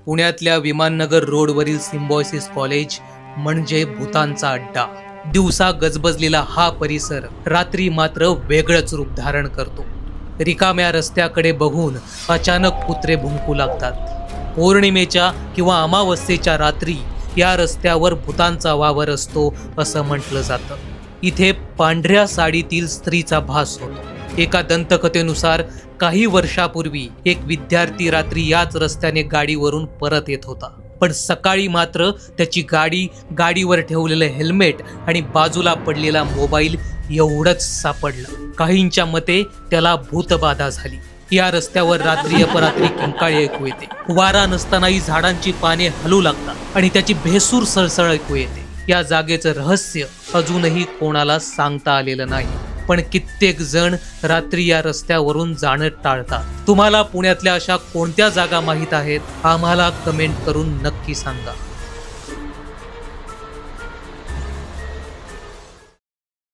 पुण्यातल्या विमाननगर रोडवरील Symbiosis college म्हणजे भूतांचा अड्डा. दिवसा गजबजलेला हा परिसर रात्री मात्र वेगळंच रूप धारण करतो. रिकाम्या रस्त्याकडे बघून अचानक कुत्रे भुंकू लागतात. पौर्णिमेच्या किंवा अमावस्येच्या रात्री या रस्त्यावर भूतांचा वावर असतो असं म्हटलं जातं. इथे पांढऱ्या साडीतील स्त्रीचा भास होतो. एका दंतकथेनुसार काही वर्षापूर्वी एक विद्यार्थी रात्री याच रस्त्याने गाडीवरून परत येत होता, पण सकाळी मात्र त्याची गाडीवर ठेवलेलं हेल्मेट आणि बाजूला पडलेला मोबाईल एवढंच सापडलं. काहींच्या मते त्याला भूतबाधा झाली. या रस्त्यावर रात्री अपरात्री किंकाळी ऐकू येते. वारा नसतानाही झाडांची पाने हलू लागतात आणि त्याची भेसूर सळसळ ऐकू येते. या जागेचं रहस्य अजूनही कोणाला सांगता आलेलं नाही, पण कित्येक जण रात्री या रस्त्यावरून जाणं टाळतात. तुम्हाला पुण्यातल्या अशा कोणत्या जागा माहीत आहेत? आम्हाला कमेंट करून नक्की सांगा.